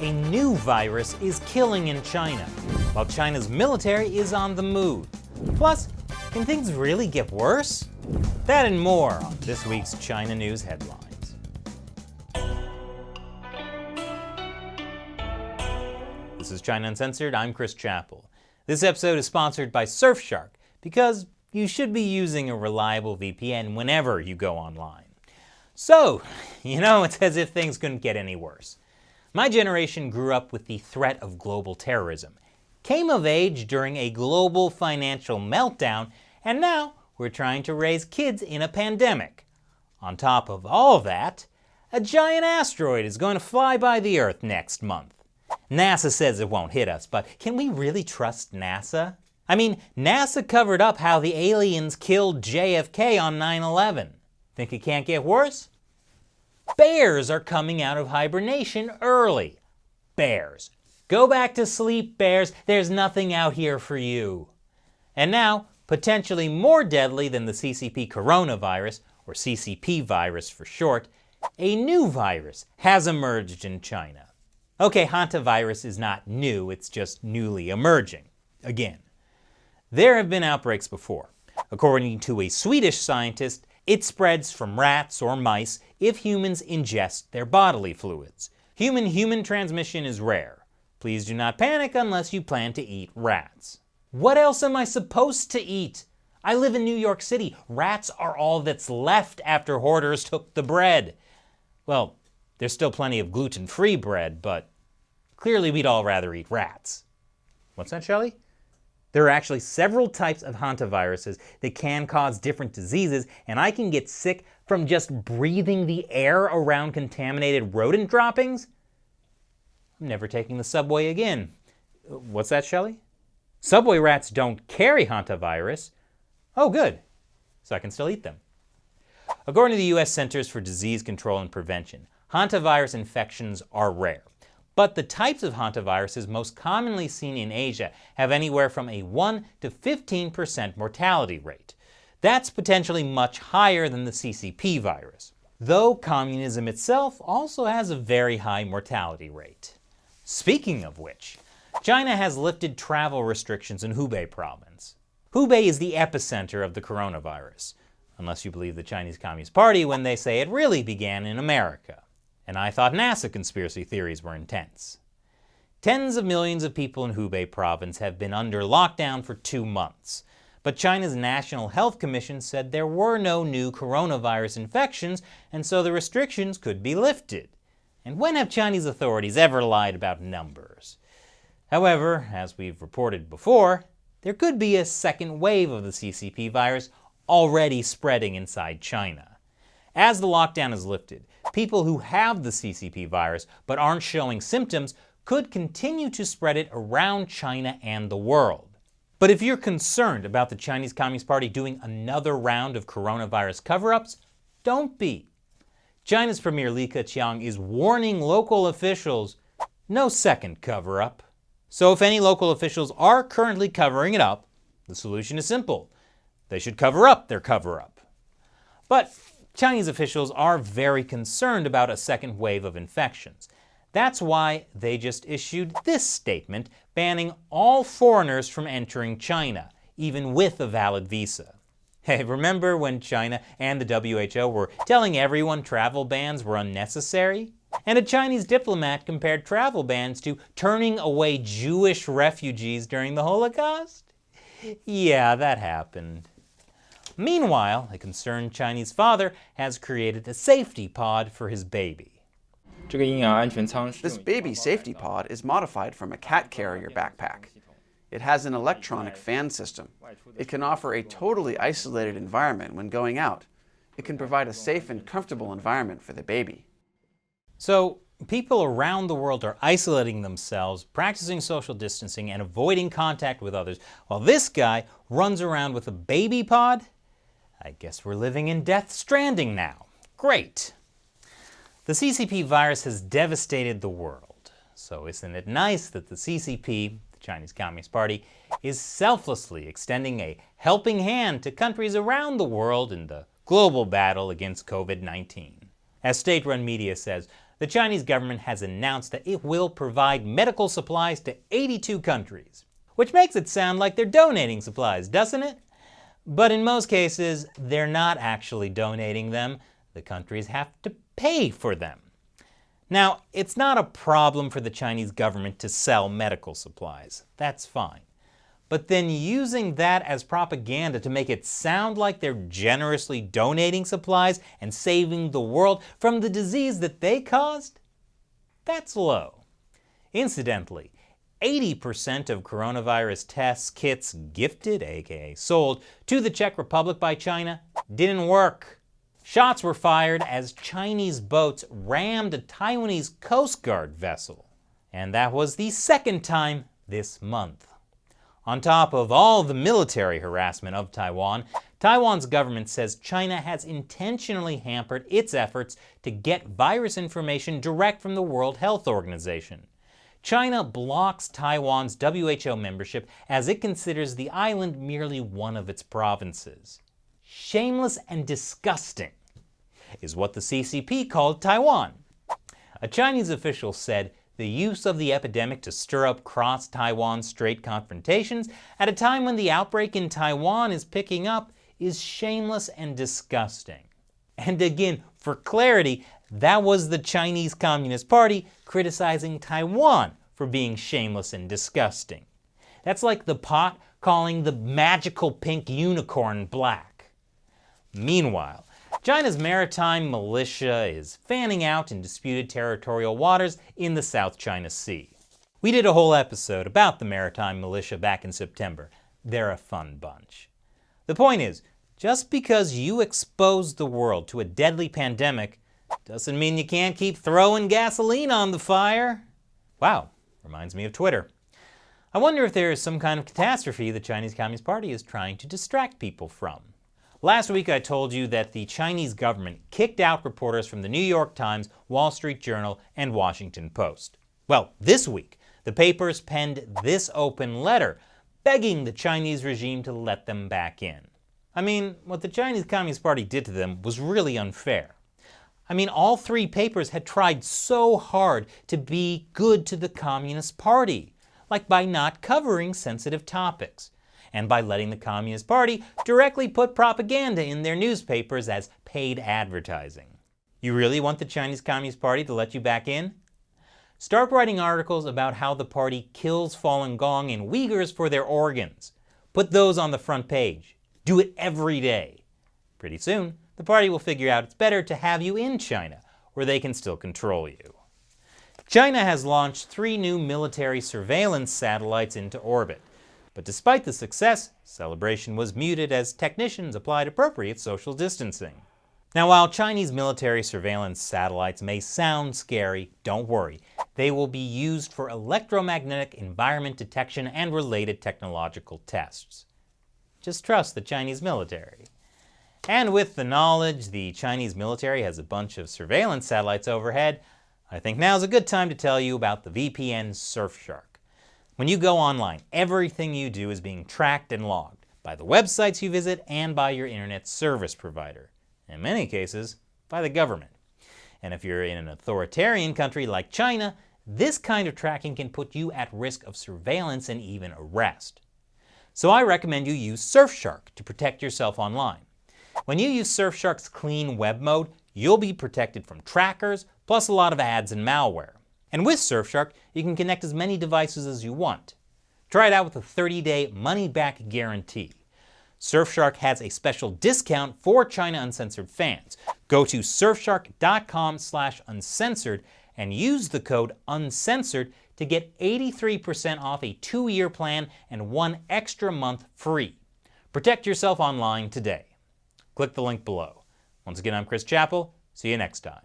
A new virus is killing in China, while China's military is on the move. Plus, can things really get worse? That and more on this week's China News Headlines. This is China Uncensored, I'm Chris Chappell. This episode is sponsored by Surfshark, because you should be using a reliable VPN whenever you go online. So, it's as if things couldn't get any worse. My generation grew up with the threat of global terrorism, came of age during a global financial meltdown, and now we're trying to raise kids in a pandemic. On top of all that, a giant asteroid is going to fly by the Earth next month. NASA says it won't hit us, but can we really trust NASA? I mean, NASA covered up how the aliens killed JFK on 9/11. Think it can't get worse? Bears are coming out of hibernation early. Bears. Go back to sleep, bears. There's nothing out here for you. And now, potentially more deadly than the CCP coronavirus, or CCP virus for short, a new virus has emerged in China. Okay, hantavirus is not new, it's just newly emerging. Again. There have been outbreaks before. According to a Swedish scientist, it spreads from rats or mice if humans ingest their bodily fluids. Human-human transmission is rare. Please do not panic unless you plan to eat rats. What else am I supposed to eat? I live in New York City. Rats are all that's left after hoarders took the bread. Well, there's still plenty of gluten-free bread, but clearly we'd all rather eat rats. What's that, Shelley? There are actually several types of hantaviruses that can cause different diseases, and I can get sick from just breathing the air around contaminated rodent droppings? I'm never taking the subway again. What's that, Shelley? Subway rats don't carry hantavirus. Oh, good. So I can still eat them. According to the U.S. Centers for Disease Control and Prevention, hantavirus infections are rare. But the types of hantaviruses most commonly seen in Asia have anywhere from a 1 to 15% mortality rate. That's potentially much higher than the CCP virus, though communism itself also has a very high mortality rate. Speaking of which, China has lifted travel restrictions in Hubei province. Hubei is the epicenter of the coronavirus, unless you believe the Chinese Communist Party when they say it really began in America. And I thought NASA conspiracy theories were intense. Tens of millions of people in Hubei province have been under lockdown for 2 months. But China's National Health Commission said there were no new coronavirus infections, and so the restrictions could be lifted. And when have Chinese authorities ever lied about numbers? However, as we've reported before, there could be a second wave of the CCP virus already spreading inside China. As the lockdown is lifted, people who have the CCP virus but aren't showing symptoms could continue to spread it around China and the world. But if you're concerned about the Chinese Communist Party doing another round of coronavirus cover-ups, don't be. China's Premier Li Keqiang is warning local officials no second cover-up. So if any local officials are currently covering it up, the solution is simple. They should cover up their cover-up. But Chinese officials are very concerned about a second wave of infections. That's why they just issued this statement banning all foreigners from entering China, even with a valid visa. Hey, remember when China and the WHO were telling everyone travel bans were unnecessary? And a Chinese diplomat compared travel bans to turning away Jewish refugees during the Holocaust? Yeah, that happened. Meanwhile, a concerned Chinese father has created a safety pod for his baby. This baby safety pod is modified from a cat carrier backpack. It has an electronic fan system. It can offer a totally isolated environment when going out. It can provide a safe and comfortable environment for the baby. So, people around the world are isolating themselves, practicing social distancing, and avoiding contact with others, while this guy runs around with a baby pod? I guess we're living in Death Stranding now. Great. The CCP virus has devastated the world. So isn't it nice that the CCP, the Chinese Communist Party, is selflessly extending a helping hand to countries around the world in the global battle against COVID-19. As state-run media says, the Chinese government has announced that it will provide medical supplies to 82 countries. Which makes it sound like they're donating supplies, doesn't it? But in most cases, they're not actually donating them. The countries have to pay for them. Now, it's not a problem for the Chinese government to sell medical supplies. That's fine. But then using that as propaganda to make it sound like they're generously donating supplies and saving the world from the disease that they caused? That's low. Incidentally, 80% of coronavirus tests kits gifted, aka sold, to the Czech Republic by China didn't work. Shots were fired as Chinese boats rammed a Taiwanese Coast Guard vessel. And that was the second time this month. On top of all the military harassment of Taiwan, Taiwan's government says China has intentionally hampered its efforts to get virus information direct from the World Health Organization. China blocks Taiwan's WHO membership as it considers the island merely one of its provinces. Shameless and disgusting is what the CCP called Taiwan. A Chinese official said the use of the epidemic to stir up cross-Taiwan Strait confrontations at a time when the outbreak in Taiwan is picking up is shameless and disgusting. And again, for clarity, that was the Chinese Communist Party criticizing Taiwan for being shameless and disgusting. That's like the pot calling the magical pink unicorn black. Meanwhile, China's maritime militia is fanning out in disputed territorial waters in the South China Sea. We did a whole episode about the maritime militia back in September. They're a fun bunch. The point is, just because you expose the world to a deadly pandemic doesn't mean you can't keep throwing gasoline on the fire. Wow, reminds me of Twitter. I wonder if there is some kind of catastrophe the Chinese Communist Party is trying to distract people from. Last week I told you that the Chinese government kicked out reporters from the New York Times, Wall Street Journal, and Washington Post. Well, this week, the papers penned this open letter begging the Chinese regime to let them back in. I mean, what the Chinese Communist Party did to them was really unfair. I mean, all three papers had tried so hard to be good to the Communist Party, like by not covering sensitive topics, and by letting the Communist Party directly put propaganda in their newspapers as paid advertising. You really want the Chinese Communist Party to let you back in? Start writing articles about how the party kills Falun Gong and Uyghurs for their organs. Put those on the front page. Do it every day. Pretty soon, the party will figure out it's better to have you in China, where they can still control you. China has launched 3 new military surveillance satellites into orbit. But despite the success, celebration was muted as technicians applied appropriate social distancing. Now, while Chinese military surveillance satellites may sound scary, don't worry. They will be used for electromagnetic environment detection and related technological tests. Just trust the Chinese military. And with the knowledge the Chinese military has a bunch of surveillance satellites overhead, I think now's a good time to tell you about the VPN Surfshark. When you go online, everything you do is being tracked and logged by the websites you visit and by your internet service provider. In many cases, by the government. And if you're in an authoritarian country like China, this kind of tracking can put you at risk of surveillance and even arrest. So I recommend you use Surfshark to protect yourself online. When you use Surfshark's clean web mode, you'll be protected from trackers, plus a lot of ads and malware. And with Surfshark, you can connect as many devices as you want. Try it out with a 30-day money-back guarantee. Surfshark has a special discount for China Uncensored fans. Go to surfshark.com/uncensored and use the code UNCENSORED to get 83% off a 2-year plan and 1 extra month free. Protect yourself online today. Click the link below. Once again, I'm Chris Chappell. See you next time.